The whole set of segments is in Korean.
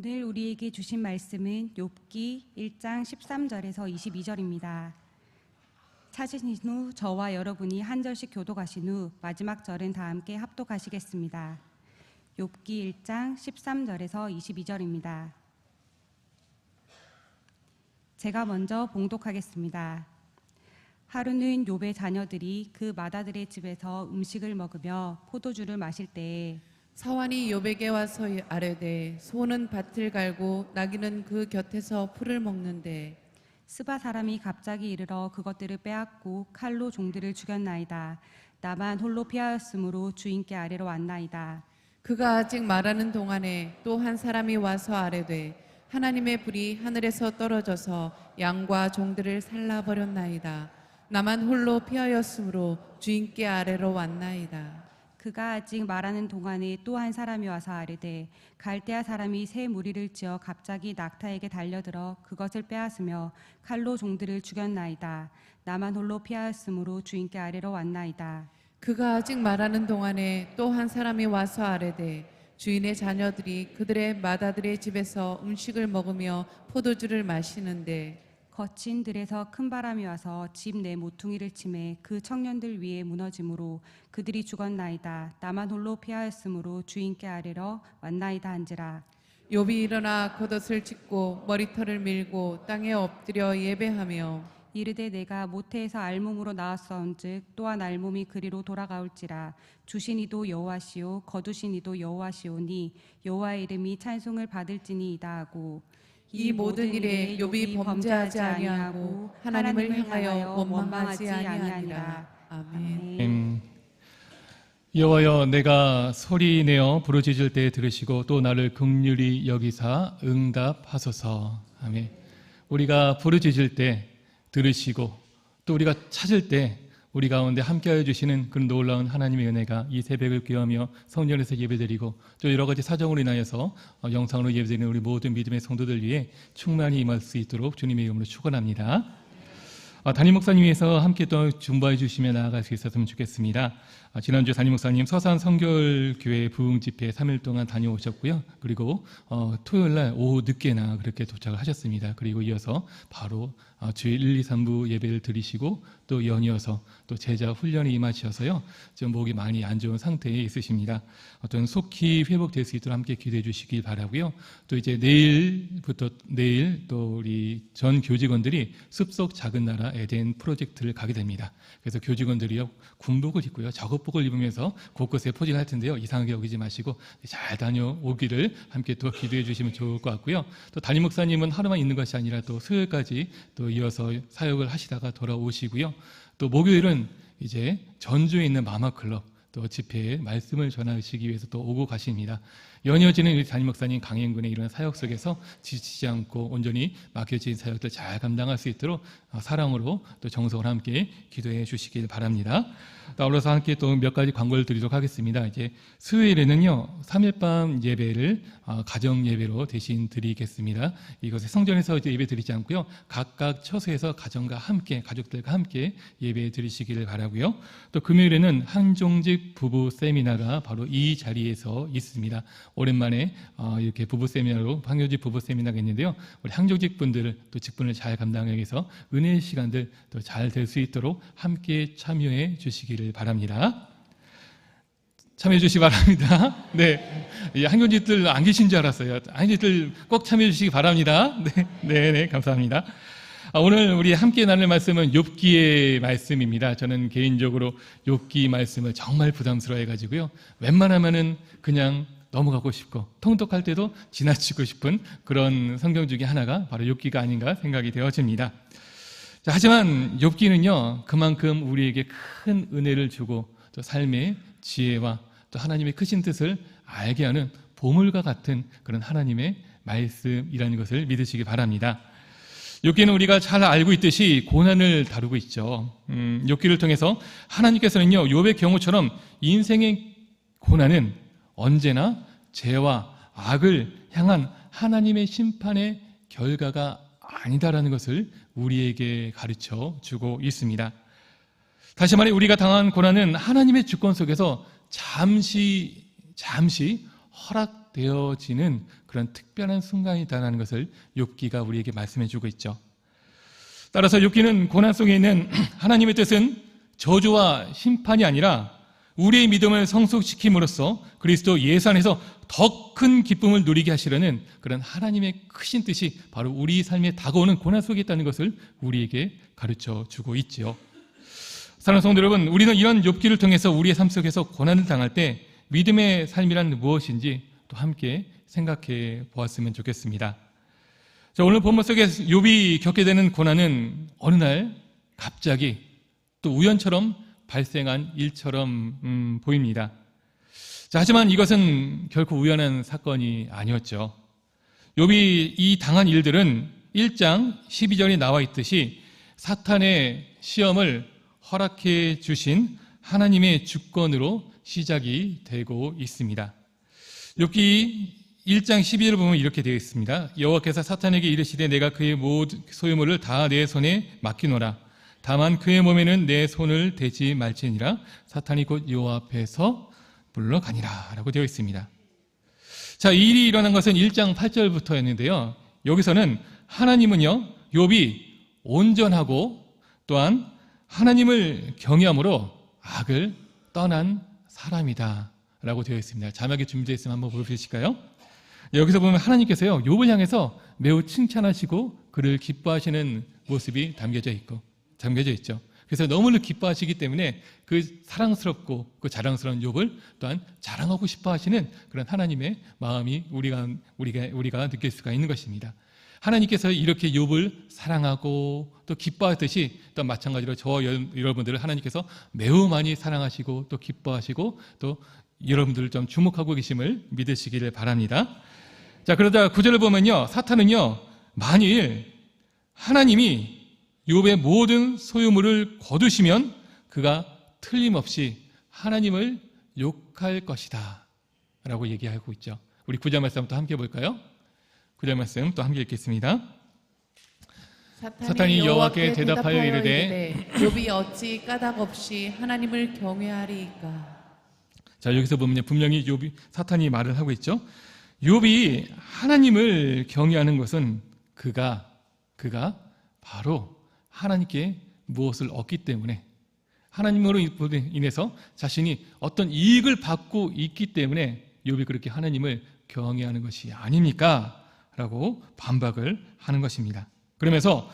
오늘 우리에게 주신 말씀은 욥기 1장 13절에서 22절입니다. 찾으신 후 저와 여러분이 한 절씩 교독하신 후 마지막 절은 다 함께 합독하시겠습니다. 욥기 1장 13절에서 22절입니다. 제가 먼저 봉독하겠습니다. 하루는 욥의 자녀들이 그 마다들의 집에서 음식을 먹으며 포도주를 마실 때에 사환이 욥에게 와서 아뢰되 소는 밭을 갈고 나귀는 그 곁에서 풀을 먹는데 스바 사람이 갑자기 이르러 그것들을 빼앗고 칼로 종들을 죽였나이다. 나만 홀로 피하였으므로 주인께 아래로 왔나이다. 그가 아직 말하는 동안에 또 한 사람이 와서 아뢰되 하나님의 불이 하늘에서 떨어져서 양과 종들을 살라버렸나이다. 나만 홀로 피하였으므로 주인께 아래로 왔나이다. 그가 아직 말하는 동안에 또 한 사람이 와서 아뢰되 갈대아 사람이 새 무리를 지어 갑자기 낙타에게 달려들어 그것을 빼앗으며 칼로 종들을 죽였나이다. 나만 홀로 피하였으므로 주인께 아래로 왔나이다. 그가 아직 말하는 동안에 또 한 사람이 와서 아뢰되 주인의 자녀들이 그들의 마다들의 집에서 음식을 먹으며 포도주를 마시는데 거친 들에서 큰 바람이 와서 집 내 모퉁이를 치매 그 청년들 위에 무너짐으로 그들이 죽었나이다. 나만 홀로 피하였으므로 주인께 아래로 왔나이다 한지라. 욥이 일어나 겉옷을 찢고 머리털을 밀고 땅에 엎드려 예배하며 이르되 내가 모태에서 알몸으로 나왔사온즉 또한 알몸이 그리로 돌아가올지라. 주신 이도 여호와시오 거두신 이도 여호와시오니 여호와의 이름이 찬송을 받을지니이다 하고 이 모든 일에 욥이 범죄하지 아니하고 하나님을 향하여 원망하지 아니하니라. 아멘. 여호와여, 내가 소리내어 부르짖을 때 들으시고 또 나를 긍휼히 여기사 응답하소서. 아멘. 우리가 부르짖을 때 들으시고 또 우리가 찾을 때 우리 가운데 함께하여 주시는 그런 놀라운 하나님의 은혜가 이 새벽을 귀하며 성전에서 예배드리고 또 여러 가지 사정으로 인하여서 영상으로 예배드리는 우리 모든 믿음의 성도들 위해 충만히 임할 수 있도록 주님의 이름으로 축원합니다. 담임 목사님께서 함께 또 중보해 주시며 나아갈 수 있었으면 좋겠습니다. 지난주 담임 목사님 서산 성결교회 부흥 집회 3일 동안 다녀오셨고요. 그리고 토요일 날 오후 늦게나 그렇게 도착을 하셨습니다. 그리고 이어서 바로 주일 1, 2, 3부 예배를 드리시고 또 연이어서 또 제자 훈련에 임하셔서요. 좀 목이 많이 안 좋은 상태에 있으십니다. 어떤 속히 회복될 수 있도록 함께 기도해 주시길 바라고요. 또 이제 내일 또 우리 전 교직원들이 숲속 작은 나라 에덴 프로젝트를 가게 됩니다. 그래서 교직원들이요 군복을 입고요 작업복을 입으면서 곳곳에 포진할 텐데요. 이상하게 여기지 마시고 잘 다녀오기를 함께 또 기도해 주시면 좋을 것 같고요. 또 담임 목사님은 하루만 있는 것이 아니라 또 수요일까지 또 이어서 사역을 하시다가 돌아오시고요. 또 목요일은 이제 전주에 있는 마마클럽 또 집회에 말씀을 전하시기 위해서 또 오고 가십니다. 연이어지는 우리 담임 목사님 강행군의 이런 사역 속에서 지치지 않고 온전히 맡겨진 사역들 잘 감당할 수 있도록 사랑으로 또 정성으로 함께 기도해 주시길 바랍니다. 아울러서 함께 또 몇 가지 광고를 드리도록 하겠습니다. 이제 수요일에는요 3일 밤 예배를 가정 예배로 대신 드리겠습니다. 이것에 성전에서 이제 예배 드리지 않고요 각각 처소에서 가정과 함께 가족들과 함께 예배 드리시기를 바라고요. 또 금요일에는 한종직 부부 세미나가 바로 이 자리에서 있습니다. 오랜만에 이렇게 부부 세미나로 황교직 부부 세미나가 있는데요. 우리 항조직 분들 또 직분을 잘 감당하기 위해서 은혜의 시간들 또 잘 될 수 있도록 함께 참여해 주시기를 바랍니다. 참여해 주시기 바랍니다. 네, 항교직들 안 계신 줄 알았어요. 항교직들 꼭 참여해 주시기 바랍니다. 네, 감사합니다. 오늘 우리 함께 나눌 말씀은 욥기의 말씀입니다. 저는 개인적으로 욥기 말씀을 정말 부담스러워해가지고요. 웬만하면은 그냥 넘어가고 싶고 통독할 때도 지나치고 싶은 그런 성경 중에 하나가 바로 욥기가 아닌가 생각이 되어집니다. 자, 하지만 욥기는요 그만큼 우리에게 큰 은혜를 주고 또 삶의 지혜와 또 하나님의 크신 뜻을 알게 하는 보물과 같은 그런 하나님의 말씀이라는 것을 믿으시기 바랍니다. 욥기는 우리가 잘 알고 있듯이 고난을 다루고 있죠. 욥기를 통해서 하나님께서는요 욥의 경우처럼 인생의 고난은 언제나 죄와 악을 향한 하나님의 심판의 결과가 아니다라는 것을 우리에게 가르쳐 주고 있습니다. 다시 말해 우리가 당한 고난은 하나님의 주권 속에서 잠시 허락되어지는 그런 특별한 순간이다라는 것을 욥기가 우리에게 말씀해 주고 있죠. 따라서 욥기는 고난 속에 있는 하나님의 뜻은 저주와 심판이 아니라 우리의 믿음을 성숙시킴으로써 그리스도 예수 안에서 더 큰 기쁨을 누리게 하시려는 그런 하나님의 크신 뜻이 바로 우리 삶에 다가오는 고난 속에 있다는 것을 우리에게 가르쳐 주고 있지요. 사랑하는 성도 여러분, 우리는 이런 욥기를 통해서 우리의 삶 속에서 고난을 당할 때 믿음의 삶이란 무엇인지 또 함께 생각해 보았으면 좋겠습니다. 자, 오늘 본문 속에 욥이 겪게 되는 고난은 어느 날 갑자기 또 우연처럼 발생한 일처럼 보입니다. 자, 하지만 이것은 결코 우연한 사건이 아니었죠. 욥이 이 당한 일들은 1장 12절에 나와 있듯이 사탄의 시험을 허락해 주신 하나님의 주권으로 시작이 되고 있습니다. 욥기 1장 12절을 보면 이렇게 되어 있습니다. 여호와께서 사탄에게 이르시되 내가 그의 모든 소유물을 다 내 손에 맡기노라. 다만 그의 몸에는 내 손을 대지 말지니라. 사탄이 곧 여호와 앞에서 물러가니라 라고 되어 있습니다. 자, 이 일이 일어난 것은 1장 8절부터였는데요. 여기서는 하나님은요, 욥이 온전하고 또한 하나님을 경외함으로 악을 떠난 사람이다 라고 되어 있습니다. 자막이 준비되어 있으면 한번 보여주실까요? 여기서 보면 하나님께서요, 욥을 향해서 매우 칭찬하시고 그를 기뻐하시는 모습이 담겨져 있죠. 그래서 너무나 기뻐하시기 때문에 그 사랑스럽고 그 자랑스러운 욥을 또한 자랑하고 싶어하시는 그런 하나님의 마음이 우리가 느낄 수가 있는 것입니다. 하나님께서 이렇게 욥을 사랑하고 또 기뻐하듯이 또 마찬가지로 저와 여러분들을 하나님께서 매우 많이 사랑하시고 또 기뻐하시고 또 여러분들을 좀 주목하고 계심을 믿으시기를 바랍니다. 자, 그러다 9절을 보면요, 사탄은요, 만일 하나님이 욥의 모든 소유물을 거두시면 그가 틀림없이 하나님을 욕할 것이다 라고 얘기하고 있죠. 우리 9절 말씀 또 함께 볼까요? 9절 말씀 또 함께 읽겠습니다. 사탄이 여호와께 대답하여 이르되 욥이 어찌 까닭없이 하나님을 경외하리이까. 자, 여기서 보면 분명히 사탄이 말을 하고 있죠. 욥이 하나님을 경외하는 것은 그가 바로 하나님께 무엇을 얻기 때문에, 하나님으로 인해서 자신이 어떤 이익을 받고 있기 때문에 욥이 그렇게 하나님을 경외하는 것이 아닙니까? 라고 반박을 하는 것입니다. 그러면서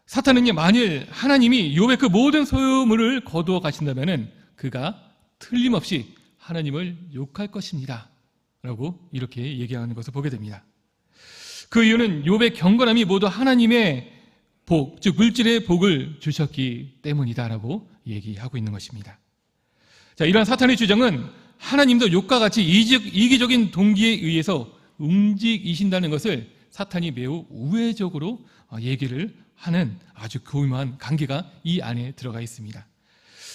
사탄은 만일 하나님이 욥의 그 모든 소유물을 거두어 가신다면 그가 틀림없이 하나님을 욕할 것입니다 라고 이렇게 얘기하는 것을 보게 됩니다. 그 이유는 욥의 경건함이 모두 하나님의 복, 즉 물질의 복을 주셨기 때문이다라고 얘기하고 있는 것입니다. 자, 이러한 사탄의 주장은 하나님도 욥과 같이 이기적인 동기에 의해서 움직이신다는 것을 사탄이 매우 우회적으로 얘기를 하는 아주 교묘한 관계가 이 안에 들어가 있습니다.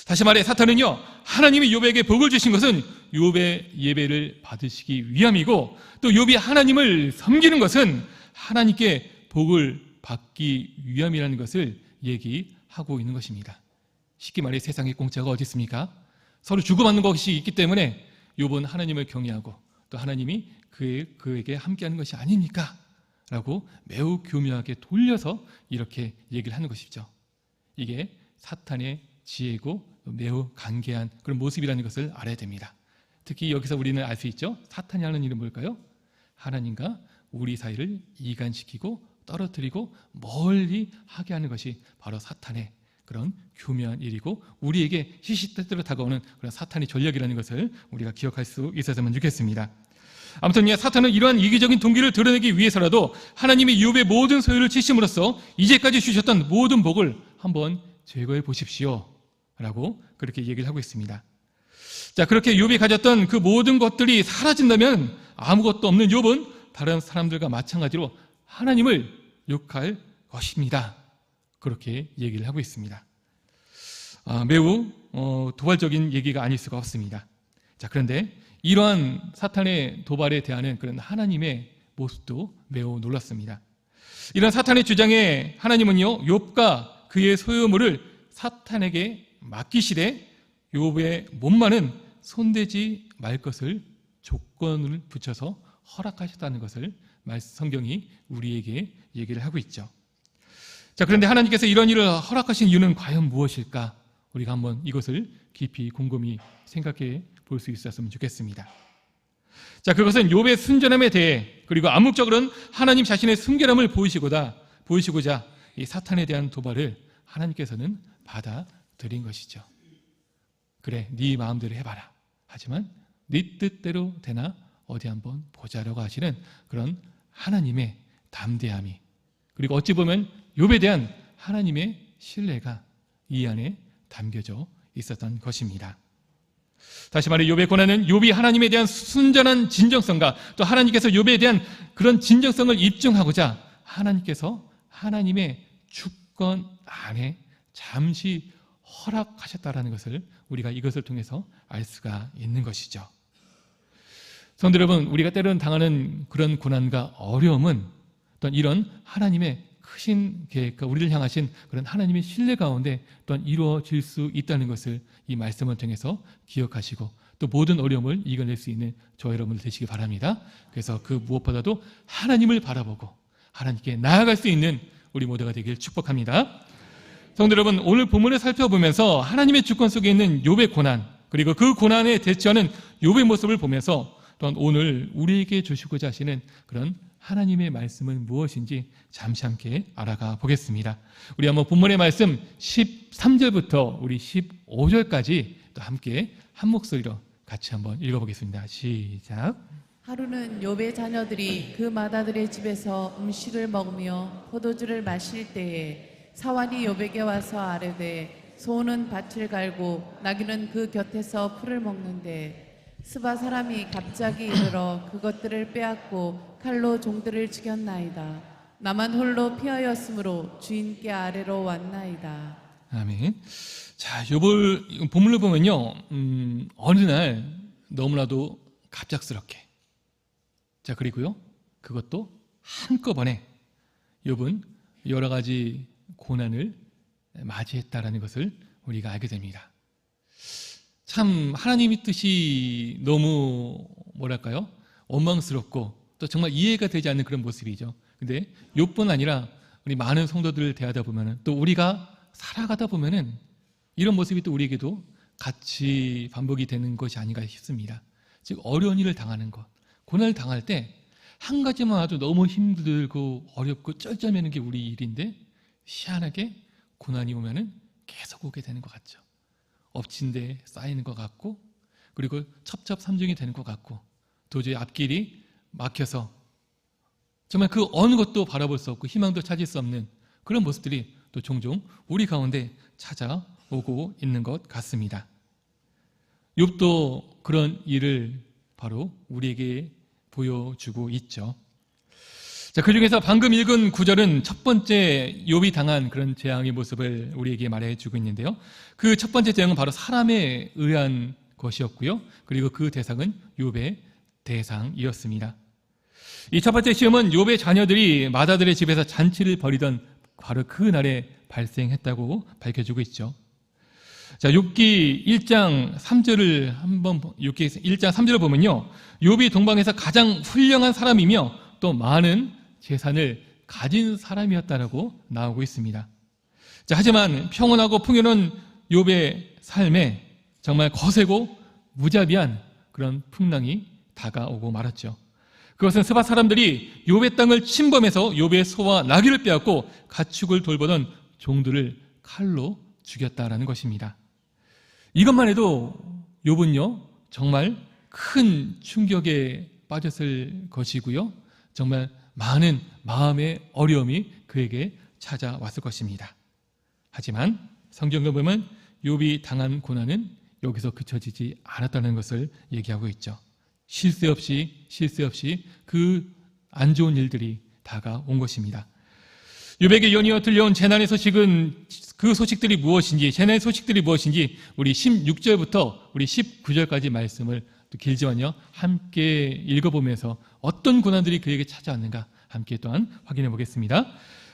다시 말해 사탄은요, 하나님이 욥에게 복을 주신 것은 욥의 예배를 받으시기 위함이고, 또 욥이 하나님을 섬기는 것은 하나님께 복을 받기 위함이라는 것을 얘기하고 있는 것입니다. 쉽게 말해 세상에 공짜가 어디 있습니까? 서로 주고받는 것이 있기 때문에 욥은 하나님을 경외하고 또 하나님이 그에게 함께하는 것이 아닙니까? 라고 매우 교묘하게 돌려서 이렇게 얘기를 하는 것이죠. 이게 사탄의 지혜고 매우 간계한 그런 모습이라는 것을 알아야 됩니다. 특히 여기서 우리는 알 수 있죠. 사탄이 하는 일은 뭘까요? 하나님과 우리 사이를 이간시키고 떨어뜨리고 멀리 하게 하는 것이 바로 사탄의 그런 교묘한 일이고, 우리에게 시시때때로 다가오는 그런 사탄의 전략이라는 것을 우리가 기억할 수 있었으면 좋겠습니다. 아무튼 사탄은 이러한 이기적인 동기를 드러내기 위해서라도 하나님이 욥의 모든 소유를 치심으로써 이제까지 주셨던 모든 복을 한번 제거해 보십시오 라고 그렇게 얘기를 하고 있습니다. 자, 그렇게 욥이 가졌던 그 모든 것들이 사라진다면 아무것도 없는 욥은 다른 사람들과 마찬가지로 하나님을 욕할 것입니다. 그렇게 얘기를 하고 있습니다. 매우 도발적인 얘기가 아닐 수가 없습니다. 자, 그런데 이러한 사탄의 도발에 대하는 그런 하나님의 모습도 매우 놀랐습니다. 이런 사탄의 주장에 하나님은요, 욥과 그의 소유물을 사탄에게 맡기시되 욥의 몸만은 손대지 말 것을 조건을 붙여서 허락하셨다는 것을 성경이 우리에게 얘기를 하고 있죠. 자, 그런데 하나님께서 이런 일을 허락하신 이유는 과연 무엇일까? 우리가 한번 이것을 깊이 곰곰이 생각해 볼 수 있었으면 좋겠습니다. 자, 그것은 욥의 순전함에 대해, 그리고 암묵적으로는 하나님 자신의 순결함을 보이시고자 이 사탄에 대한 도발을 하나님께서는 받아들인 것이죠. 그래, 네 마음대로 해봐라. 하지만 네 뜻대로 되나 어디 한번 보자라고 하시는 그런 하나님의 담대함이, 그리고 어찌 보면 욥에 대한 하나님의 신뢰가 이 안에 담겨져 있었던 것입니다. 다시 말해 욥의 고난은 욥이 하나님에 대한 순전한 진정성과 또 하나님께서 욥에 대한 그런 진정성을 입증하고자 하나님께서 하나님의 주권 안에 잠시 허락하셨다라는 것을 우리가 이것을 통해서 알 수가 있는 것이죠. 성도 여러분, 우리가 때로는 당하는 그런 고난과 어려움은 또한 이런 하나님의 크신 계획과 우리를 향하신 그런 하나님의 신뢰 가운데 또한 이루어질 수 있다는 것을 이 말씀을 통해서 기억하시고 또 모든 어려움을 이겨낼 수 있는 저와 여러분들 되시기 바랍니다. 그래서 그 무엇보다도 하나님을 바라보고 하나님께 나아갈 수 있는 우리 모두가 되길 축복합니다. 성도 여러분, 오늘 본문을 살펴보면서 하나님의 주권 속에 있는 욥의 고난, 그리고 그 고난에 대처하는 욥의 모습을 보면서 또한 오늘 우리에게 주시고자 하시는 그런 하나님의 말씀은 무엇인지 잠시 함께 알아가 보겠습니다. 우리 한번 본문의 말씀 13절부터 우리 15절까지 또 함께 한 목소리로 같이 한번 읽어보겠습니다. 시작. 하루는 욥의 자녀들이 그 맏아들의 집에서 음식을 먹으며 포도주를 마실 때에 사환이 욥에게 와서 아뢰되 소는 밭을 갈고 나귀는 그 곁에서 풀을 먹는데 스바 사람이 갑자기 이르러 그것들을 빼앗고 칼로 종들을 죽였나이다. 나만 홀로 피하였으므로 주인께 아래로 왔나이다. 아멘. 자, 욥을 본문을 보면요, 어느 날 너무나도 갑작스럽게, 자, 그리고요 그것도 한꺼번에 욥은 여러 가지 고난을 맞이했다라는 것을 우리가 알게 됩니다. 참 하나님의 뜻이 너무 뭐랄까요? 원망스럽고 또 정말 이해가 되지 않는 그런 모습이죠. 근데 욥뿐 아니라 우리 많은 성도들을 대하다 보면은 또 우리가 살아가다 보면은 이런 모습이 또 우리에게도 같이 반복이 되는 것이 아닌가 싶습니다. 즉 어려운 일을 당하는 것, 고난을 당할 때 한 가지만 와도 너무 힘들고 어렵고 쩔쩔매는 게 우리 일인데 희한하게 고난이 오면은 계속 오게 되는 것 같죠. 엎친 데 쌓이는 것 같고, 그리고 첩첩산중이 되는 것 같고, 도저히 앞길이 막혀서 정말 그 어느 것도 바라볼 수 없고 희망도 찾을 수 없는 그런 모습들이 또 종종 우리 가운데 찾아오고 있는 것 같습니다. 욥도 그런 일을 바로 우리에게 보여주고 있죠. 자, 그 중에서 방금 읽은 구절은 첫 번째 욥이 당한 그런 재앙의 모습을 우리에게 말해주고 있는데요. 그 첫 번째 재앙은 바로 사람에 의한 것이었고요. 그리고 그 대상은 욥의 대상이었습니다. 이 첫 번째 시험은 욥의 자녀들이 맏아들의 집에서 잔치를 벌이던 바로 그 날에 발생했다고 밝혀주고 있죠. 자, 욥기 1장 3절을 한번 욥기 1장 3절을 보면요, 욥이 동방에서 가장 훌륭한 사람이며 또 많은 재산을 가진 사람이었다라고 나오고 있습니다. 자, 하지만 평온하고 풍요로운 욥의 삶에 정말 거세고 무자비한 그런 풍랑이 다가오고 말았죠. 그것은 스바 사람들이 욥의 땅을 침범해서 욥의 소와 나귀를 빼앗고 가축을 돌보던 종들을 칼로 죽였다라는 것입니다. 이것만 해도 욥은요 정말 큰 충격에 빠졌을 것이고요, 정말 많은 마음의 어려움이 그에게 찾아왔을 것입니다. 하지만 성경을 보면 욥이 당한 고난은 여기서 그쳐지지 않았다는 것을 얘기하고 있죠. 쉴 새 없이 그 안 좋은 일들이 다가온 것입니다. 욥에게 연이어 들려온 재난의 소식은 그 소식들이 무엇인지, 재난의 소식들이 무엇인지 우리 16절부터 우리 19절까지 말씀을 또 길지만요 함께 읽어보면서 어떤 고난들이 그에게 찾아왔는가 함께 또한 확인해 보겠습니다.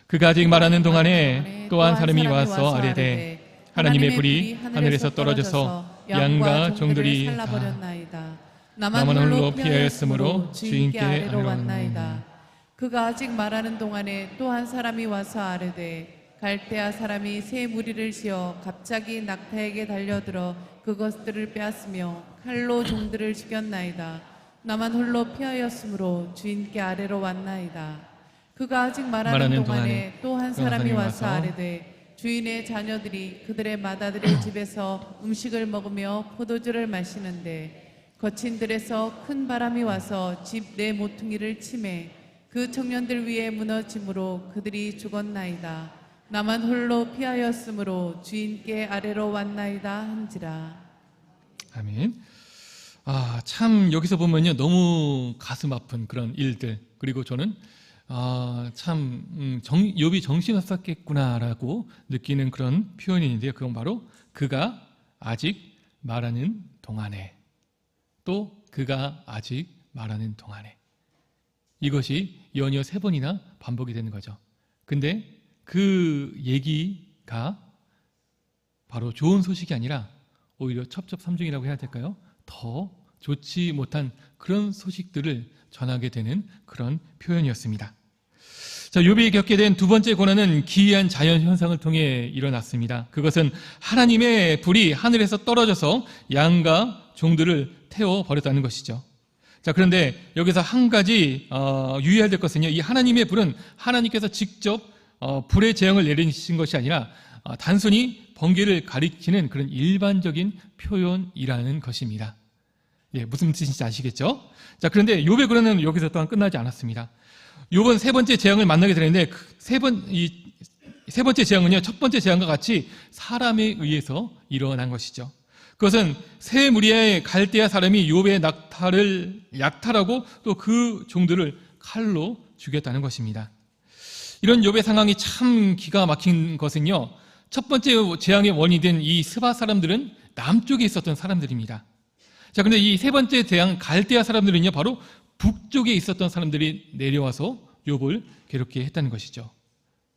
그가 아직 말하는 동안에 또 한 사람이 와서 아뢰되 하나님의 불이 하늘에서 떨어져서 양과 종들이 다 살라버렸나이다. 나만 홀로 피하였으므로 주인께 아래로 왔나이다. 그가 아직 말하는 동안에 또 한 사람이 와서 아뢰되 갈대아 사람이 새 무리를 지어 갑자기 낙타에게 달려들어 그것들을 빼앗으며 칼로 종들을 죽였나이다. 나만 홀로 피하였으므로 주인께 아래로 왔나이다. 그가 아직 말하는 동안에 또 한 사람이 와서 아뢰되 주인의 자녀들이 그들의 맏아들의 집에서 음식을 먹으며 포도주를 마시는데 거친 들에서 큰 바람이 와서 집 내 모퉁이를 치매 그 청년들 위에 무너짐으로 그들이 죽었나이다. 나만 홀로 피하였으므로 주인께 아래로 왔나이다 한지라. 아멘. 참 여기서 보면요, 너무 가슴 아픈 그런 일들, 그리고 저는 참 욥이 정신없었겠구나라고 느끼는 그런 표현인데요. 그건 바로 그가 아직 말하는 동안에, 또 그가 아직 말하는 동안에, 이것이 연이어 3번이나 반복이 되는 거죠. 근데 그 얘기가 바로 좋은 소식이 아니라 오히려 첩첩산중이라고 해야 될까요? 더 좋지 못한 그런 소식들을 전하게 되는 그런 표현이었습니다. 자, 욥이 겪게 된 두 번째 고난은 기이한 자연 현상을 통해 일어났습니다. 그것은 하나님의 불이 하늘에서 떨어져서 양과 종들을 태워 버렸다는 것이죠. 자, 그런데 여기서 한 가지 유의해야 될 것은요, 이 하나님의 불은 하나님께서 직접 불의 재앙을 내리신 것이 아니라 단순히 번개를 가리키는 그런 일반적인 표현이라는 것입니다. 예, 무슨 뜻인지 아시겠죠? 자, 그런데 욥의 고난은 여기서 또한 끝나지 않았습니다. 욥은 3번째 재앙을 만나게 되는데 세 번째 재앙은요, 첫 번째 재앙과 같이 사람에 의해서 일어난 것이죠. 그것은 세 무리의 갈대아 사람이 욥의 낙타를 약탈하고 또 그 종들을 칼로 죽였다는 것입니다. 이런 욥의 상황이 참 기가 막힌 것은요, 첫 번째 재앙의 원인이 된 이 스바 사람들은 남쪽에 있었던 사람들입니다. 자, 근데 이 세 번째 재앙 갈대아 사람들은요, 바로 북쪽에 있었던 사람들이 내려와서 욥을 괴롭게 했다는 것이죠.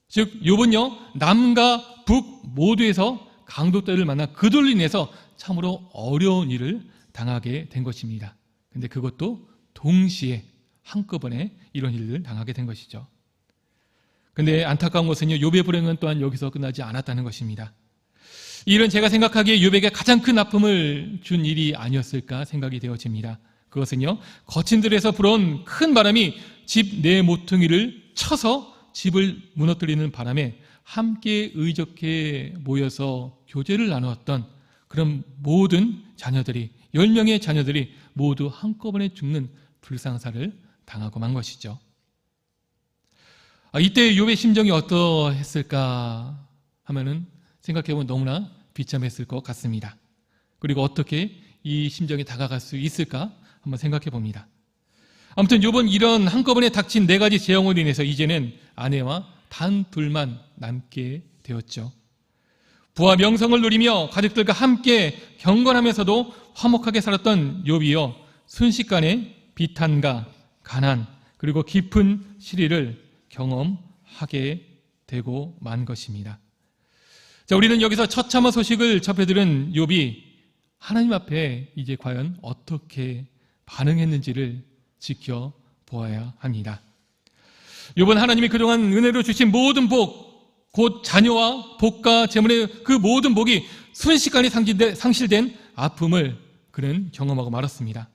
즉 욥은요, 남과 북 모두에서 강도들을 만나 그들로 인해서 참으로 어려운 일을 당하게 된 것입니다. 근데 그것도 동시에 한꺼번에 이런 일을 당하게 된 것이죠. 근데 안타까운 것은요, 욥의 불행은 또한 여기서 끝나지 않았다는 것입니다. 이 일은 제가 생각하기에 욥에게 가장 큰 아픔을 준 일이 아니었을까 생각이 되어집니다. 그것은요, 거친 들에서 불어온 큰 바람이 집 내 모퉁이를 쳐서 집을 무너뜨리는 바람에 함께 의적해 모여서 교제를 나누었던 그런 모든 자녀들이, 10명의 자녀들이 모두 한꺼번에 죽는 불상사를 당하고 만 것이죠. 이때 욥의 심정이 어떠했을까 하면은 생각해보면 너무나 비참했을 것 같습니다. 그리고 어떻게 이 심정에 다가갈 수 있을까 한번 생각해 봅니다. 아무튼 욥은 이런 한꺼번에 닥친 4가지 재앙으로 인해서 이제는 아내와 단 둘만 남게 되었죠. 부와 명성을 누리며 가족들과 함께 경건하면서도 화목하게 살았던 욥이요, 순식간에 비탄과 가난 그리고 깊은 시리를 경험하게 되고 만 것입니다. 자, 우리는 여기서 처참한 소식을 접해들은 욥이 하나님 앞에 이제 과연 어떻게 반응했는지를 지켜보아야 합니다. 욥은 하나님이 그동안 은혜로 주신 모든 복, 곧 자녀와 복과 재물의 그 모든 복이 순식간에 상실된 아픔을 그는 경험하고 말았습니다.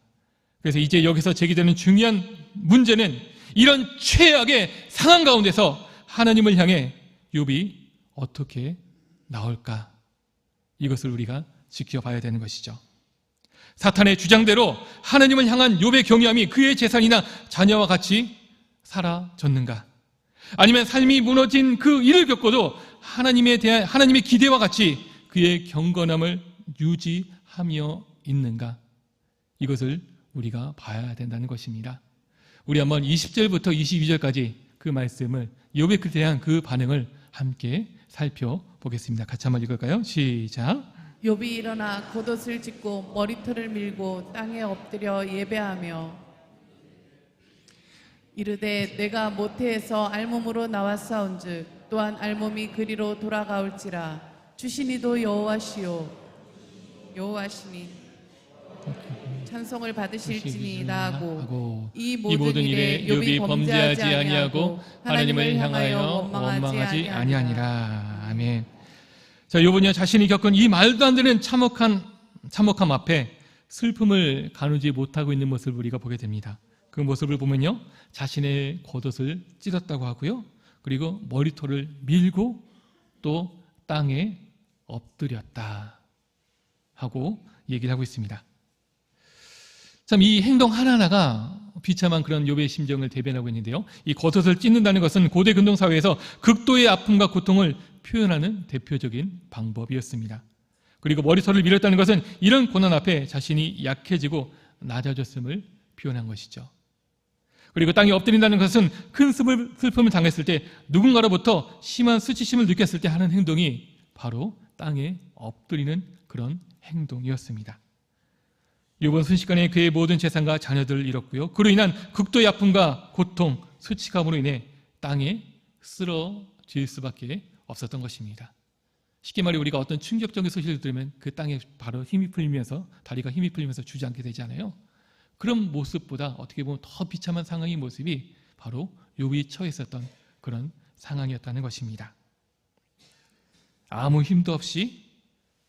그래서 이제 여기서 제기되는 중요한 문제는 이런 최악의 상황 가운데서 하나님을 향해 욥이 어떻게 나올까? 이것을 우리가 지켜봐야 되는 것이죠. 사탄의 주장대로 하나님을 향한 욥의 경외함이 그의 재산이나 자녀와 같이 사라졌는가? 아니면 삶이 무너진 그 일을 겪고도 하나님의 기대와 같이 그의 경건함을 유지하며 있는가? 이것을 우리가 봐야 된다는 것입니다. 우리 한번 20절부터 22절까지 그 말씀을, 욥에 대한 그 반응을 함께 살펴보겠습니다. 같이 한번 읽을까요? 시작. 욥이 일어나 겉옷을 찢고 머리털을 밀고 땅에 엎드려 예배하며 이르되 내가 모태에서 알몸으로 나왔사온즉 또한 알몸이 그리로 돌아가올지라. 주신 이도 여호와시요 여호와시니 찬송을 받으실지니이다 하고 이 이 모든 일에 욥이 범죄하지 아니하고 하나님을 향하여 원망하지 아니하니라. 아멘. 자, 욥은요 자신이 겪은 이 말도 안 되는 참혹함 앞에 슬픔을 가누지 못하고 있는 모습을 우리가 보게 됩니다. 그 모습을 보면요 자신의 겉옷을 찢었다고 하고요, 그리고 머리털을 밀고 또 땅에 엎드렸다 하고 얘기를 하고 있습니다. 참 이 행동 하나하나가 비참한 그런 욥의 심정을 대변하고 있는데요, 이 겉옷을 찢는다는 것은 고대 근동 사회에서 극도의 아픔과 고통을 표현하는 대표적인 방법이었습니다. 그리고 머리털을 밀었다는 것은 이런 고난 앞에 자신이 약해지고 낮아졌음을 표현한 것이죠. 그리고 땅에 엎드린다는 것은 큰 슬픔을 당했을 때, 누군가로부터 심한 수치심을 느꼈을 때 하는 행동이 바로 땅에 엎드리는 그런 행동이었습니다. 욥은 순식간에 그의 모든 재산과 자녀들을 잃었고요, 그로 인한 극도의 아픔과 고통, 수치감으로 인해 땅에 쓰러질 수밖에 없었던 것입니다. 쉽게 말해 우리가 어떤 충격적인 소식을 들으면 그 땅에 바로 힘이 풀리면서, 다리가 힘이 풀리면서 주저앉게 되잖아요. 그런 모습보다 어떻게 보면 더 비참한 상황의 모습이 바로 욥이 처했었던 그런 상황이었다는 것입니다. 아무 힘도 없이,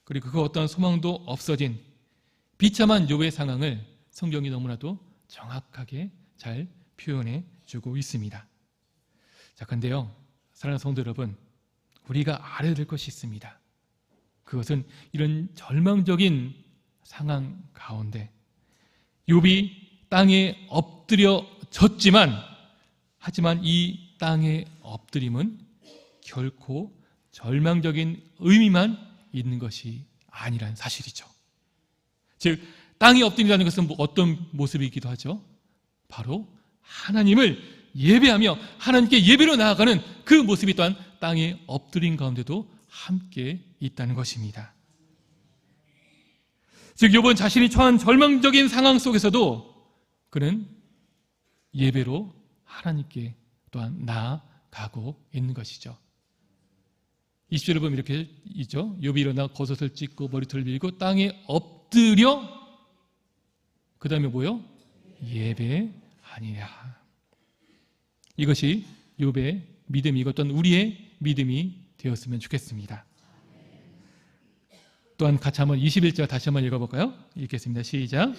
그리고 그 어떤 소망도 없어진 비참한 욥의 상황을 성경이 너무나도 정확하게 잘 표현해 주고 있습니다. 자, 근데요 사랑하는 성도 여러분, 우리가 알아야 될 것이 있습니다. 그것은 이런 절망적인 상황 가운데 욥이 땅에 엎드려졌지만, 하지만 이 땅에 엎드림은 결코 절망적인 의미만 있는 것이 아니라는 사실이죠. 즉 땅에 엎드린다는 것은 어떤 모습이기도 하죠? 바로 하나님을 예배하며 하나님께 예배로 나아가는 그 모습이 또한 땅에 엎드린 가운데도 함께 있다는 것입니다. 즉 욥은 자신이 처한 절망적인 상황 속에서도 그는 예배로 하나님께 또한 나아가고 있는 것이죠. 20절을 보면 이렇게 있죠. 욥이 일어나 겉옷을 찢고 머리털을 밀고 땅에 엎드려 그 다음에 뭐요? 예배하니라. 이것이 욥의 믿음이고 또한 우리의 믿음이 되었으면 좋겠습니다. 또한 같이 한번 21절 다시 한번 읽어볼까요? 읽겠습니다. 시작.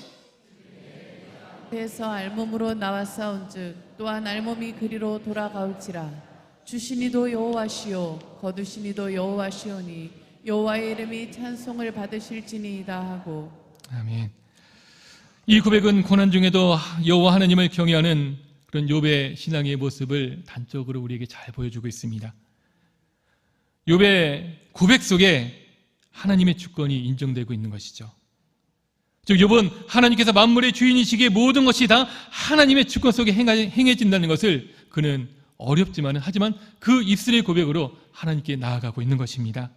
그래서 알몸으로 나왔사온즉 또한 알몸이 그리로 돌아가올지라. 주시니도 여호와시요 거두시니도 여호와시오니 여호와의 이름이 찬송을 받으실지니이다 하고. 아멘. 이 고백은 고난 중에도 여호와 하나님을 경외하는 그런 욥의 신앙의 모습을 단적으로 우리에게 잘 보여주고 있습니다. 욥의 고백 속에 하나님의 주권이 인정되고 있는 것이죠. 즉 욥은 하나님께서 만물의 주인이시기에 모든 것이 다 하나님의 주권 속에 행해진다는 것을 그는 어렵지만 하지만 그 입술의 고백으로 하나님께 나아가고 있는 것입니다.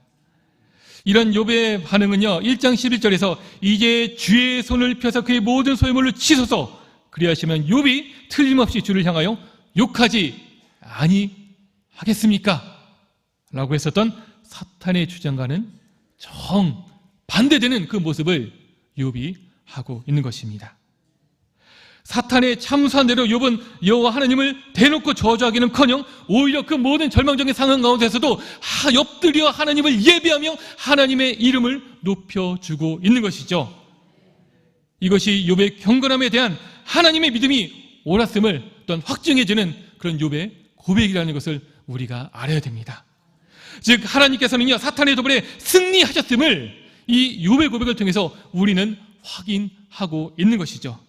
이런 욥의 반응은요 1장 11절에서 이제 주의 손을 펴서 그의 모든 소유물을 치소서 그리하시면 욥이 틀림없이 주를 향하여 욕하지 아니하겠습니까? 라고 했었던 사탄의 주장과는 정반대되는 그 모습을 욥이 하고 있는 것입니다. 사탄의 참수한 대로 욥은 여호와 하나님을 대놓고 저주하기는커녕 오히려 그 모든 절망적인 상황 가운데서도 엎드려 하나님을 예배하며 하나님의 이름을 높여주고 있는 것이죠. 이것이 욥의 경건함에 대한 하나님의 믿음이 옳았음을 또한 확증해주는 그런 욥의 고백이라는 것을 우리가 알아야 됩니다. 즉 하나님께서는요 사탄의 도발에 승리하셨음을 이 욥의 고백을 통해서 우리는 확인하고 있는 것이죠.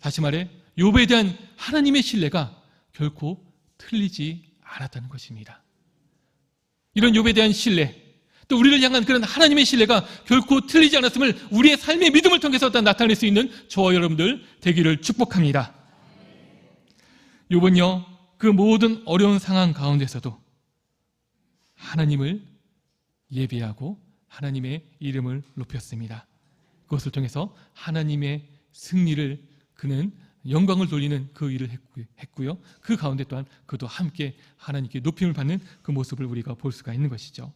다시 말해 욥에 대한 하나님의 신뢰가 결코 틀리지 않았다는 것입니다. 이런 욥에 대한 신뢰, 또 우리를 향한 그런 하나님의 신뢰가 결코 틀리지 않았음을 우리의 삶의 믿음을 통해서 나타낼 수 있는 저와 여러분들 되기를 축복합니다. 욥은요 그 모든 어려운 상황 가운데서도 하나님을 예배하고 하나님의 이름을 높였습니다. 그것을 통해서 하나님의 승리를 그는 영광을 돌리는 그 일을 했고요. 그 가운데 또한 그도 함께 하나님께 높임을 받는 그 모습을 우리가 볼 수가 있는 것이죠.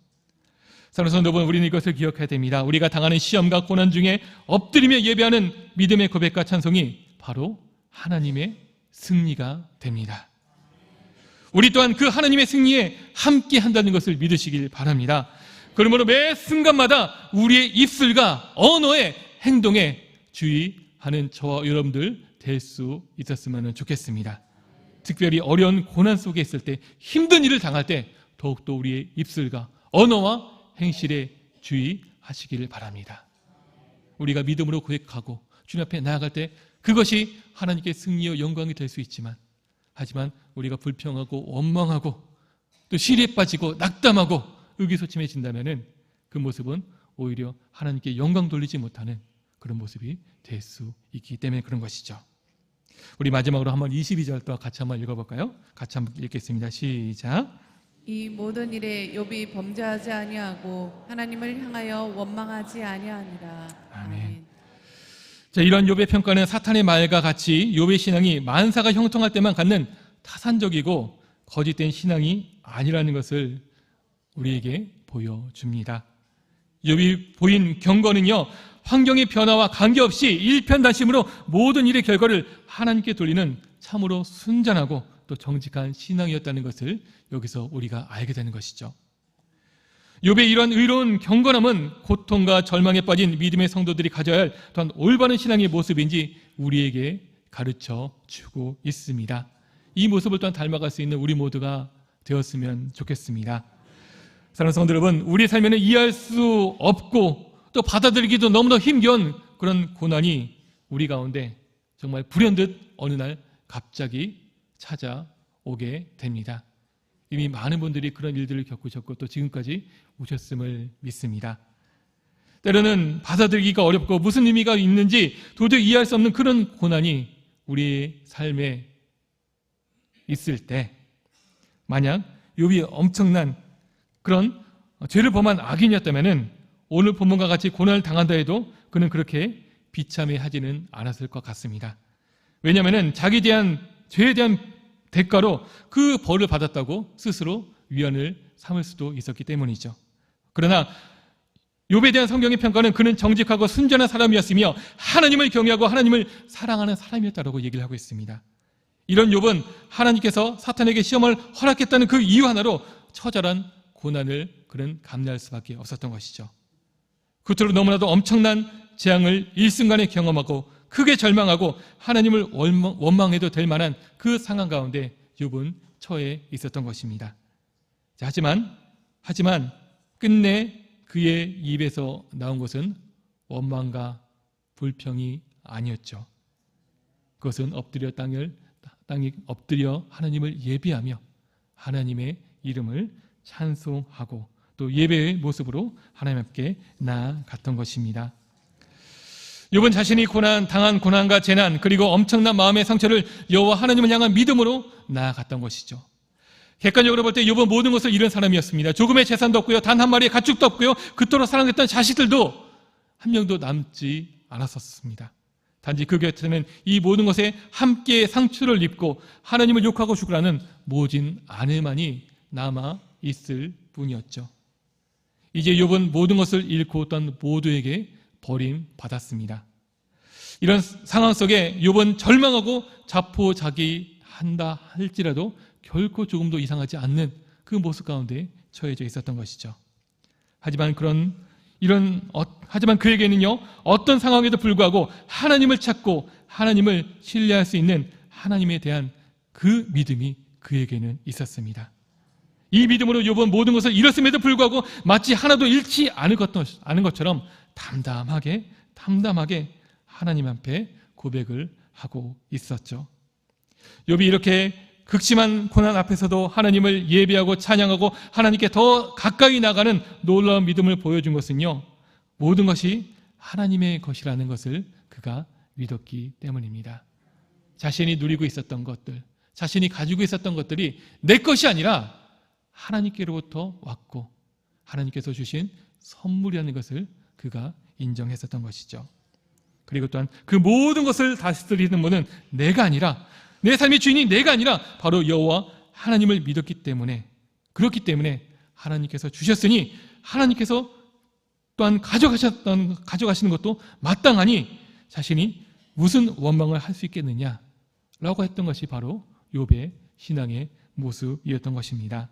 사랑하는 성도 여러분, 우리는 이것을 기억해야 됩니다. 우리가 당하는 시험과 고난 중에 엎드리며 예배하는 믿음의 고백과 찬송이 바로 하나님의 승리가 됩니다. 우리 또한 그 하나님의 승리에 함께 한다는 것을 믿으시길 바랍니다. 그러므로 매 순간마다 우리의 입술과 언어에 행동에 주의하는 저와 여러분들 될 수 있었으면 좋겠습니다. 특별히 어려운 고난 속에 있을 때, 힘든 일을 당할 때 더욱더 우리의 입술과 언어와 행실에 주의하시기를 바랍니다. 우리가 믿음으로 고백하고 주님 앞에 나아갈 때 그것이 하나님께 승리와 영광이 될 수 있지만, 하지만 우리가 불평하고 원망하고 또 시리에 빠지고 낙담하고 의기소침해진다면 그 모습은 오히려 하나님께 영광 돌리지 못하는 그런 모습이 될 수 있기 때문에 그런 것이죠. 우리 마지막으로 한번 22절 또 같이 한번 읽어볼까요? 같이 한번 읽겠습니다. 시작. 이 모든 일에 욥이 범죄하지 아니하고 하나님을 향하여 원망하지 아니하니라. 아멘. 자, 이런 욥의 평가는 사탄의 말과 같이 욥의 신앙이 만사가 형통할 때만 갖는 타산적이고 거짓된 신앙이 아니라는 것을 우리에게 보여줍니다. 욥이 보인 경건은요, 환경의 변화와 관계없이 일편단심으로 모든 일의 결과를 하나님께 돌리는 참으로 순전하고 또 정직한 신앙이었다는 것을 여기서 우리가 알게 되는 것이죠. 욥의 이런 의로운 경건함은 고통과 절망에 빠진 믿음의 성도들이 가져야 할 또한 올바른 신앙의 모습인지 우리에게 가르쳐 주고 있습니다. 이 모습을 또한 닮아갈 수 있는 우리 모두가 되었으면 좋겠습니다. 사랑하는 성도 여러분, 우리의 삶에는 이해할 수 없고 또 받아들이기도 너무나 힘겨운 그런 고난이 우리 가운데 정말 불현듯 어느 날 갑자기 찾아오게 됩니다. 이미 많은 분들이 그런 일들을 겪으셨고 또 지금까지 오셨음을 믿습니다. 때로는 받아들이기가 어렵고 무슨 의미가 있는지 도저히 이해할 수 없는 그런 고난이 우리의 삶에 있을 때, 만약 욥이 엄청난 그런 죄를 범한 악인이었다면 오늘 본문과 같이 고난을 당한다 해도 그는 그렇게 비참해하지는 않았을 것 같습니다. 왜냐하면 자기에 대한 죄에 대한 대가로 그 벌을 받았다고 스스로 위안을 삼을 수도 있었기 때문이죠. 그러나 욥에 대한 성경의 평가는 그는 정직하고 순전한 사람이었으며 하나님을 경외하고 하나님을 사랑하는 사람이었다고 얘기를 하고 있습니다. 이런 욥은 하나님께서 사탄에게 시험을 허락했다는 그 이유 하나로 처절한 고난을 그는 감내할 수밖에 없었던 것이죠. 그토록 너무나도 엄청난 재앙을 일순간에 경험하고 크게 절망하고 하나님을 원망해도 될 만한 그 상황 가운데 욥은 처해 있었던 것입니다. 자, 하지만 끝내 그의 입에서 나온 것은 원망과 불평이 아니었죠. 그것은 땅에 엎드려 하나님을 예배하며 하나님의 이름을 찬송하고 또 예배의 모습으로 하나님 앞에 나아갔던 것입니다. 욥은 자신이 당한 고난과 재난 그리고 엄청난 마음의 상처를 여호와 하나님을 향한 믿음으로 나아갔던 것이죠. 객관적으로 볼 때 욥은 모든 것을 잃은 사람이었습니다. 조금의 재산도 없고요, 단 한 마리의 가축도 없고요, 그토록 사랑했던 자식들도 한 명도 남지 않았었습니다. 단지 그 곁에는 이 모든 것에 함께 상처를 입고 하나님을 욕하고 죽으라는 모진 아내만이 남아 있을 뿐이었죠. 이제 욥은 모든 것을 잃고 어떤 모두에게 버림받았습니다. 이런 상황 속에 욥은 절망하고 자포자기한다 할지라도 결코 조금도 이상하지 않는 그 모습 가운데 처해져 있었던 것이죠. 하지만 그에게는요, 어떤 상황에도 불구하고 하나님을 찾고 하나님을 신뢰할 수 있는 하나님에 대한 그 믿음이 그에게는 있었습니다. 이 믿음으로 욥은 모든 것을 잃었음에도 불구하고 마치 하나도 잃지 않은 것처럼 담담하게 하나님 앞에 고백을 하고 있었죠. 욥이 이렇게 극심한 고난 앞에서도 하나님을 예배하고 찬양하고 하나님께 더 가까이 나가는 놀라운 믿음을 보여준 것은요, 모든 것이 하나님의 것이라는 것을 그가 믿었기 때문입니다. 자신이 누리고 있었던 것들, 자신이 가지고 있었던 것들이 내 것이 아니라 하나님께로부터 왔고 하나님께서 주신 선물이라는 것을 그가 인정했었던 것이죠. 그리고 또한 그 모든 것을 다스리는 분은 내가 아니라, 내 삶의 주인이 내가 아니라 바로 여호와 하나님을 믿었기 때문에, 그렇기 때문에 하나님께서 주셨으니 하나님께서 또한 가져가시는 것도 마땅하니 자신이 무슨 원망을 할 수 있겠느냐라고 했던 것이 바로 욥의 신앙의 모습이었던 것입니다.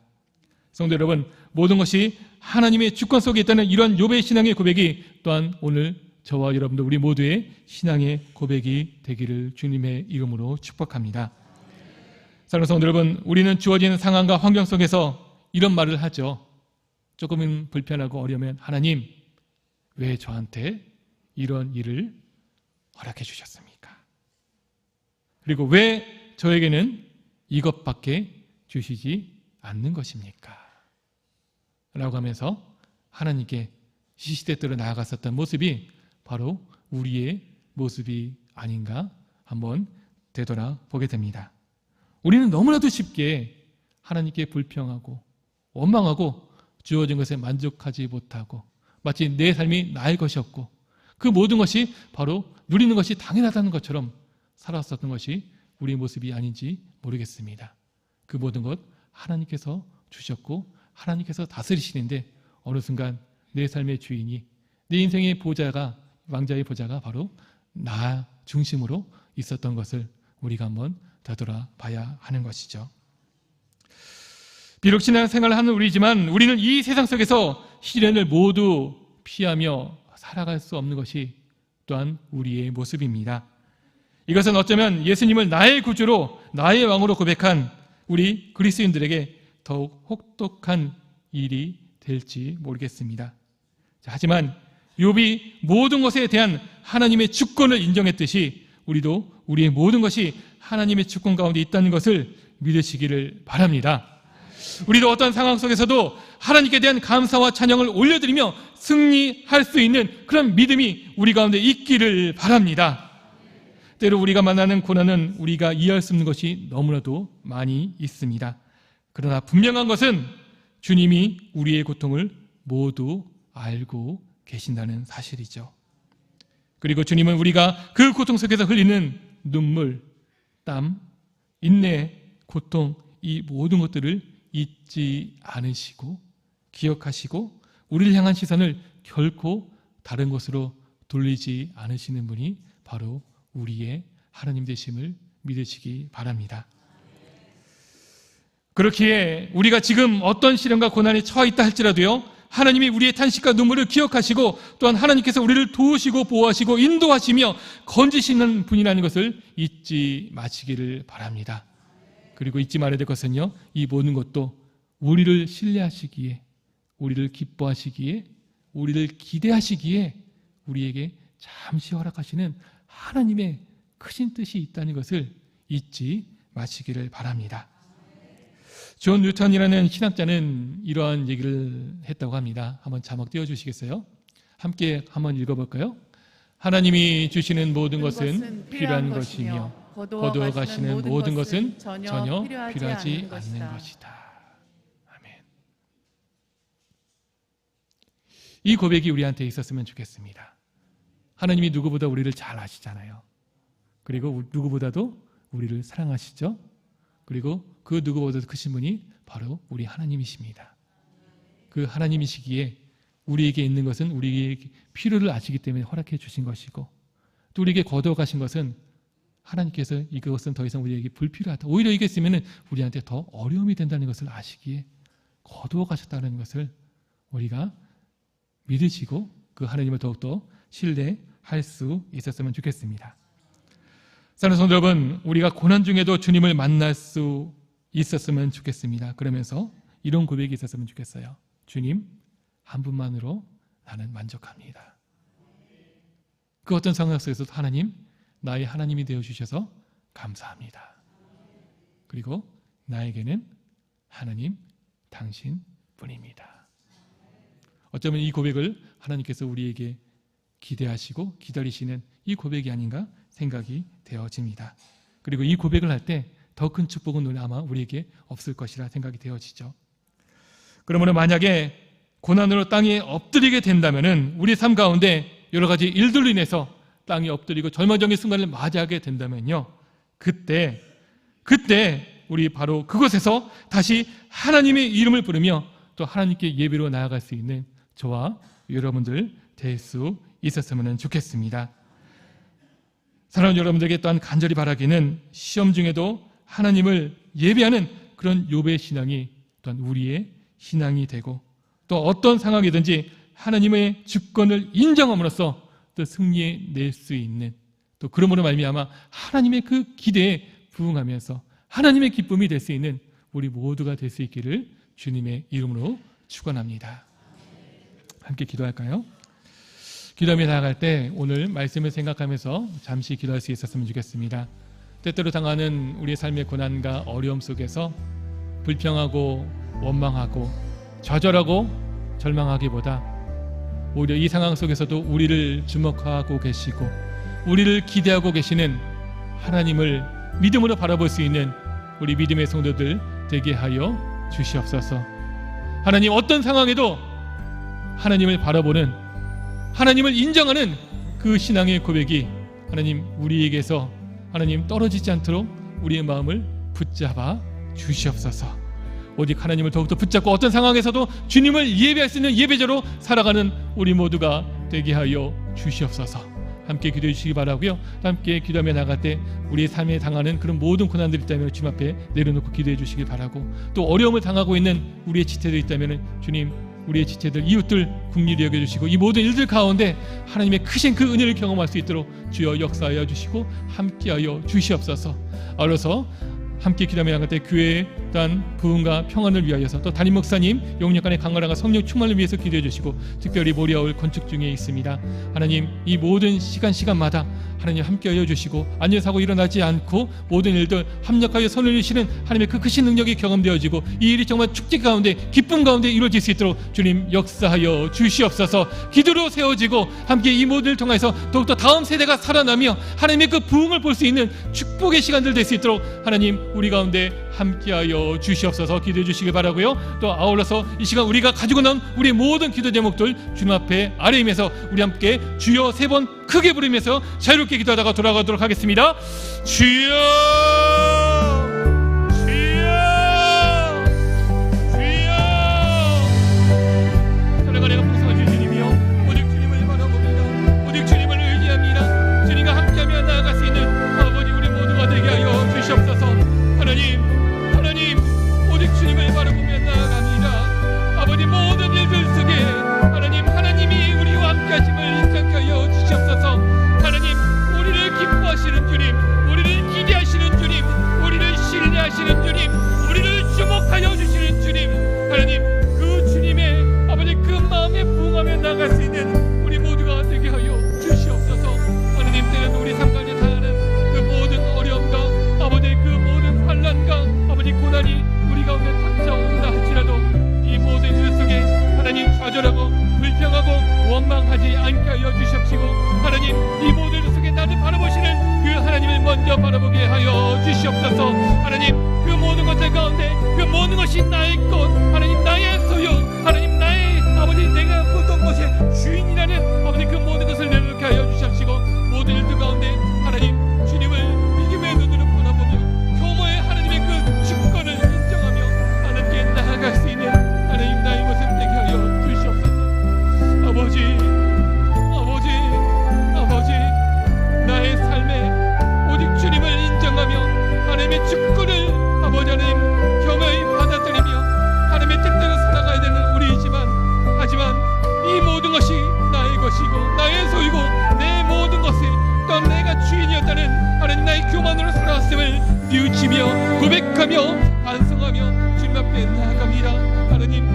성도 여러분, 모든 것이 하나님의 주권 속에 있다는 이런 욥의 신앙의 고백이 또한 오늘 저와 여러분들 우리 모두의 신앙의 고백이 되기를 주님의 이름으로 축복합니다. 사랑하는 성도 여러분, 우리는 주어진 상황과 환경 속에서 이런 말을 하죠. 조금은 불편하고 어려우면 하나님, 왜 저한테 이런 일을 허락해 주셨습니까? 그리고 왜 저에게는 이것밖에 주시지 않는 것입니까? 라고 하면서 하나님께 시시때때로 나아갔었던 모습이 바로 우리의 모습이 아닌가 한번 되돌아보게 됩니다. 우리는 너무나도 쉽게 하나님께 불평하고 원망하고 주어진 것에 만족하지 못하고 마치 내 삶이 나의 것이었고 그 모든 것이 바로 누리는 것이 당연하다는 것처럼 살았었던 것이 우리의 모습이 아닌지 모르겠습니다. 그 모든 것 하나님께서 주셨고 하나님께서 다스리시는데 어느 순간 내 삶의 주인이 내 인생의 보좌가 왕자의 보좌가 바로 나 중심으로 있었던 것을 우리가 한번 되돌아봐야 하는 것이죠. 비록 신앙생활을 하는 우리지만 우리는 이 세상 속에서 시련을 모두 피하며 살아갈 수 없는 것이 또한 우리의 모습입니다. 이것은 어쩌면 예수님을 나의 구주로 나의 왕으로 고백한 우리 그리스도인들에게 더욱 혹독한 일이 될지 모르겠습니다. 하지만 욥이 모든 것에 대한 하나님의 주권을 인정했듯이 우리도 우리의 모든 것이 하나님의 주권 가운데 있다는 것을 믿으시기를 바랍니다. 우리도 어떤 상황 속에서도 하나님께 대한 감사와 찬양을 올려드리며 승리할 수 있는 그런 믿음이 우리 가운데 있기를 바랍니다. 때로 우리가 만나는 고난은 우리가 이해할 수 없는 것이 너무나도 많이 있습니다. 그러나 분명한 것은 주님이 우리의 고통을 모두 알고 계신다는 사실이죠. 그리고 주님은 우리가 그 고통 속에서 흘리는 눈물, 땀, 인내, 고통 이 모든 것들을 잊지 않으시고 기억하시고 우리를 향한 시선을 결코 다른 곳으로 돌리지 않으시는 분이 바로 우리의 하나님 되심을 믿으시기 바랍니다. 그렇기에 우리가 지금 어떤 시련과 고난에 처해 있다 할지라도요, 하나님이 우리의 탄식과 눈물을 기억하시고 또한 하나님께서 우리를 도우시고 보호하시고 인도하시며 건지시는 분이라는 것을 잊지 마시기를 바랍니다. 그리고 잊지 말아야 될 것은요, 이 모든 것도 우리를 신뢰하시기에, 우리를 기뻐하시기에, 우리를 기대하시기에 우리에게 잠시 허락하시는 하나님의 크신 뜻이 있다는 것을 잊지 마시기를 바랍니다. 존 뉴턴이라는 신학자는 이러한 얘기를 했다고 합니다. 한번 자막 띄워주시겠어요? 함께 한번 읽어볼까요? 하나님이 주시는 모든 것은 필요한 것이며 거두어 가시는 모든 것은 전혀 필요하지 않는 것이다. 아멘. 이 고백이 우리한테 있었으면 좋겠습니다. 하나님이 누구보다 우리를 잘 아시잖아요. 그리고 누구보다도 우리를 사랑하시죠. 그리고 그 누구보다도 크신 분이 바로 우리 하나님이십니다. 그 하나님이시기에 우리에게 있는 것은 우리의 필요를 아시기 때문에 허락해 주신 것이고 또 우리에게 거두어 가신 것은 하나님께서 이것은 더 이상 우리에게 불필요하다. 오히려 이게 있으면 우리한테 더 어려움이 된다는 것을 아시기에 거두어 가셨다는 것을 우리가 믿으시고 그 하나님을 더욱더 신뢰할 수 있었으면 좋겠습니다. 사랑하는 성도 여러분, 우리가 고난 중에도 주님을 만날 수 있었으면 좋겠습니다. 그러면서 이런 고백이 있었으면 좋겠어요. 주님, 한 분만으로 나는 만족합니다. 그 어떤 상황 속에서도 하나님, 나의 하나님이 되어주셔서 감사합니다. 그리고 나에게는 하나님, 당신뿐입니다. 어쩌면 이 고백을 하나님께서 우리에게 기대하시고 기다리시는 이 고백이 아닌가 생각이 되어집니다. 그리고 이 고백을 할 때 더 큰 축복은 아마 우리에게 없을 것이라 생각이 되어지죠. 그러므로 만약에 고난으로 땅에 엎드리게 된다면 우리 삶 가운데 여러 가지 일들로 인해서 땅에 엎드리고 절망적인 순간을 맞이하게 된다면요, 그때 우리 바로 그곳에서 다시 하나님의 이름을 부르며 또 하나님께 예배로 나아갈 수 있는 저와 여러분들 될 수 있었으면 좋겠습니다. 사랑하는 여러분들에게 또한 간절히 바라기는 시험 중에도 하나님을 예배하는 그런 욥의 신앙이 또한 우리의 신앙이 되고, 또 어떤 상황이든지 하나님의 주권을 인정함으로써 또 승리해 낼 수 있는, 또 그러므로 말미암아 하나님의 그 기대에 부응하면서 하나님의 기쁨이 될 수 있는 우리 모두가 될 수 있기를 주님의 이름으로 축원합니다. 함께 기도할까요? 기도하며 나아갈 때 오늘 말씀을 생각하면서 잠시 기도할 수 있었으면 좋겠습니다. 때때로 당하는 우리의 삶의 고난과 어려움 속에서 불평하고 원망하고 좌절하고 절망하기보다 오히려 이 상황 속에서도 우리를 주목하고 계시고 우리를 기대하고 계시는 하나님을 믿음으로 바라볼 수 있는 우리 믿음의 성도들 되게 하여 주시옵소서. 하나님, 어떤 상황에도 하나님을 바라보는, 하나님을 인정하는 그 신앙의 고백이 하나님 우리에게서 하나님 떨어지지 않도록 우리의 마음을 붙잡아 주시옵소서. 오직 하나님을 더욱더 붙잡고 어떤 상황에서도 주님을 예배할 수 있는 예배자로 살아가는 우리 모두가 되게 하여 주시옵소서. 함께 기도해 주시기 바라고요. 함께 기도하며 나갈 때 우리의 삶에 당하는 그런 모든 고난들이 있다면 주님 앞에 내려놓고 기도해 주시기 바라고, 또 어려움을 당하고 있는 우리의 지체들 있다면 주님 우리의 지체들, 이웃들 긍휼히 여겨주시고 이 모든 일들 가운데 하나님의 크신 그 은혜를 경험할 수 있도록 주여 역사하여 주시고 함께하여 주시옵소서. 아울러서 함께 기도하며 나갈 때 교회의 또한 부흥과 평안을 위하여서, 또 담임 목사님 영육간의 강건함과 성령 충만을 위해서 기도해 주시고, 특별히 모리아울 건축 중에 있습니다. 하나님, 이 모든 시간마다 하나님 함께하여 주시고 안전사고 일어나지 않고 모든 일들 합력하여 선을 이루시는 하나님의 그 크신 능력이 경험되어지고 이 일이 정말 축제 가운데 기쁨 가운데 이루어질 수 있도록 주님 역사하여 주시옵소서. 기도로 세워지고 함께 이 모든을 통해서 더욱더 다음 세대가 살아나며 하나님의 그 부흥을 볼 수 있는 축복의 시간들 될 수 있도록 하나님 우리 가운데 함께하여 주시옵소서. 기도해 주시기 바라고요. 또 아울러서 이 시간 우리가 가지고 나온 우리 모든 기도 제목들 주님 앞에 아뢰면서 우리 함께 주여 3번 크게 부르면서 자유롭게 기도하다가 돌아가도록 하겠습니다. 주여, 주여, 주여. 사랑하는 풍성한 주님이여, 오직 주님을 바라봅니다. 오직 주님을 의지합니다. 주님과 함께하며 나아갈 수 있는 아버지 우리 모두가 되게 하여 주시옵소서. 하나님, 오직 주님을 바라보며 나아갑니다. 아버지 모든 일들 속에 하나님이 우리와 함께하심을 인정케 하여 주시옵소서. 하나님, 우리를 기뻐하시는 주님, 우리를 기대하시는 주님, 우리를 신뢰하시는 주님, 우리를 주목하여 주시는 주님, 하나님 그 주님의 아버지 그 마음에 부응하며 나아갈 수 있는 우리 모두가 되게 하여 주시옵소서. 하나님, 때는 우리 삶 가운데 당하는 그 모든 어려움과 아버지 그 모든 환난과 아버지 고난이 우리 가운데 닥쳐온다 할지라도 이 모든 일 속에 하나님 좌절하고 불평하고 원망하지 않게 하여 주시옵시고, 하나님 이 모든 일 속에 나를 바라보시는 그 하나님을 먼저 바라보게 하여 주시옵소서. 하나님 그 모든 것들 가운데 그 모든 것이 나의 것, 하나님 나의 소유, 하나님 나의 아버지 내가 어떤 것의 주인이라는 아버지 그 모든 것을 내놓게 하여 주시옵시고, 모든 일들 가운데 하나님 주님을 믿음의 눈으로 바라보며 교모의 하나님의 그 주권을 인정하며 하나님께 나아갈 수 있는 하나님 나의 모습 되게 하여 주시옵소서. 아버지 나의 삶에 오직 주님을 인정하며 하나님의 주권을 아버지 하나님 겸허히 받아들이며 하나님의 뜻대로 살아가야 되는 우리이지만, 하지만 이 모든 것이 나의 것이고 나의 소유고 내 모든 것을 또 내가 주인이었다는 하나님 나의 교만으로 살아왔음을 뉘우치며 고백하며 반성하며 주님 앞에 나아갑니다. 하나님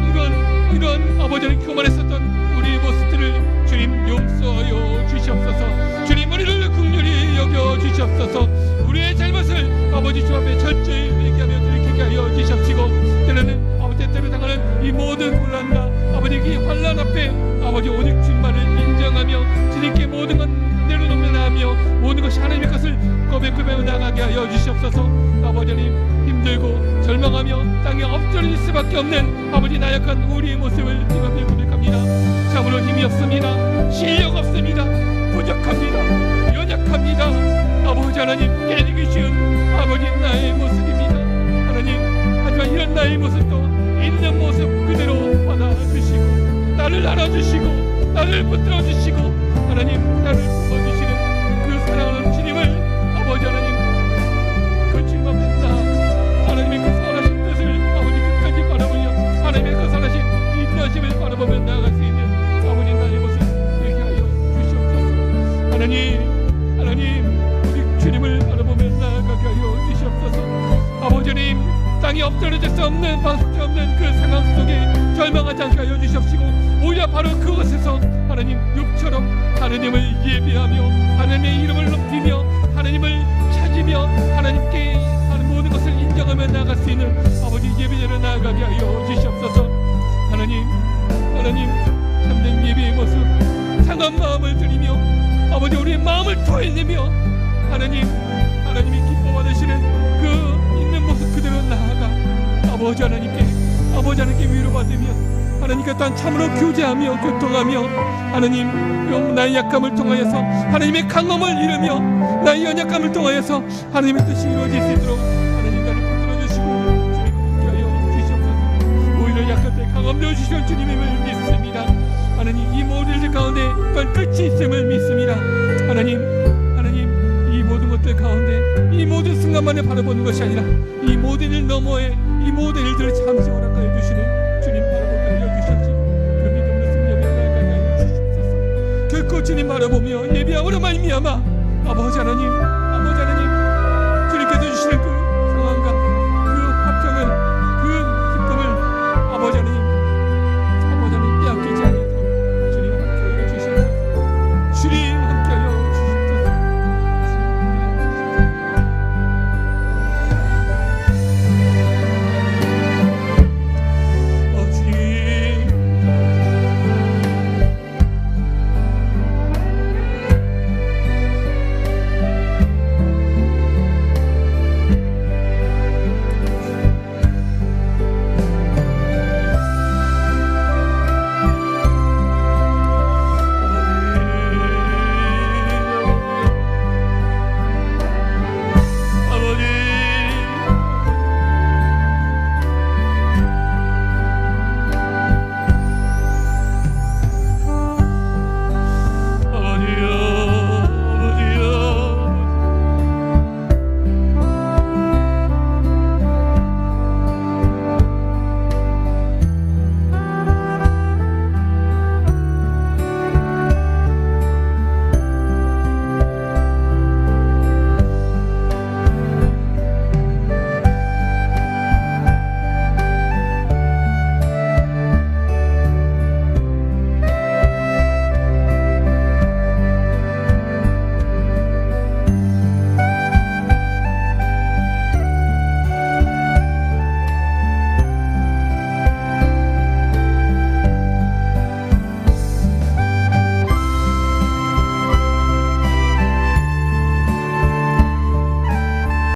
이런 아버지를 교만했었던 우리의 모습들을 주님 용서하여 주시옵소서. 주님 우리를 긍휼히 여겨 주시옵소서. 우리의 잘못을 아버지 주 앞에 철저히 회개하며 돌이키게 하여 주시옵시고, 때로는 아버지 때때로 당하는 이 모든 혼란과 아버지 이 환난 앞에 아버지 오직 주님만을 인정하며 주님께 모든 것 내려놓으며 나가며 모든 것이 하나님의 것을 고백하며 나가게 하여 주시옵소서. 아버지 하나님 힘들고 절망하며 땅에 엎드릴 수밖에 없는 아버지 나약한 우리의 모습을 주님 앞에 고백합니다. 참으로 힘이 없습니다. 실력 없습니다. 부족합니다. 연약합니다. 아버지 하나님 깨지기 쉬운 아버지 나의 모습입니다. 하나님 하지만 이런 나의 모습도 있는 모습 그대로 받아주시고 나를 안아주시고 나를 붙들어주시고 하나님 나를 품어주시는 그 사랑하는 주님을 아버지 하나님 그 주님 앞에 나 하나님의 그 선하신 뜻을 아버지 끝까지 바라보며 하나님의 그 선하신 인도하심을 바라보며 나아갈 수 있는 아버지 나의 모습 되게 하여 주시옵소서. 하나님 우리 주님을 바라보며 나아가게 하여 주시옵소서. 아버지 하나님 땅이 엎드러질 수 없는 방식 없는 그 상황 속에 절망하지 않게 하여 주시옵시고 오히려 바로 그곳에서 하나님 육처럼 하나님을 예배하며 하나님의 이름을 높이며 하나님을 찾으며 하나님께 하는 모든 것을 인정하며 나아갈 수 있는 아버지 예배자로 나아가게 하여 주시옵소서. 하나님 참된 예배의 모습 상한 마음을 드리며 아버지 우리의 마음을 토해내며 하나님이 기뻐 받으시는 그 있는 모습 그대로 나아가 아버지 하나님께 위로받으며 하나님께 또한 참으로 교제하며 교통하며 하나님 나의 약함을 통하여서 하나님의 강함을 이루며 나의 연약함을 통하여서 하나님의 뜻이 이루어질 수 있도록 하나님 나를 붙들어주시고 주님 함께하여 주시옵소서. 오히려 약할 때 강함 되어주실 주님임을 믿습니다. 하나님 이 모든 일 가운데 또한 끝이 있음을 믿습니다. 하나님 이 모든 것들 가운데 이 모든 순간만에 바라보는 것이 아니라 이 모든 일 너머에 이 모든 일들을 잠시 허락하여 주시는 주님 바라보게 하여 주시옵시고 그 믿음으로 승리하며 나아가게 하여 주시옵소서. 결코 주님 바라보며 예배함으로 말미암아 아버지 하나님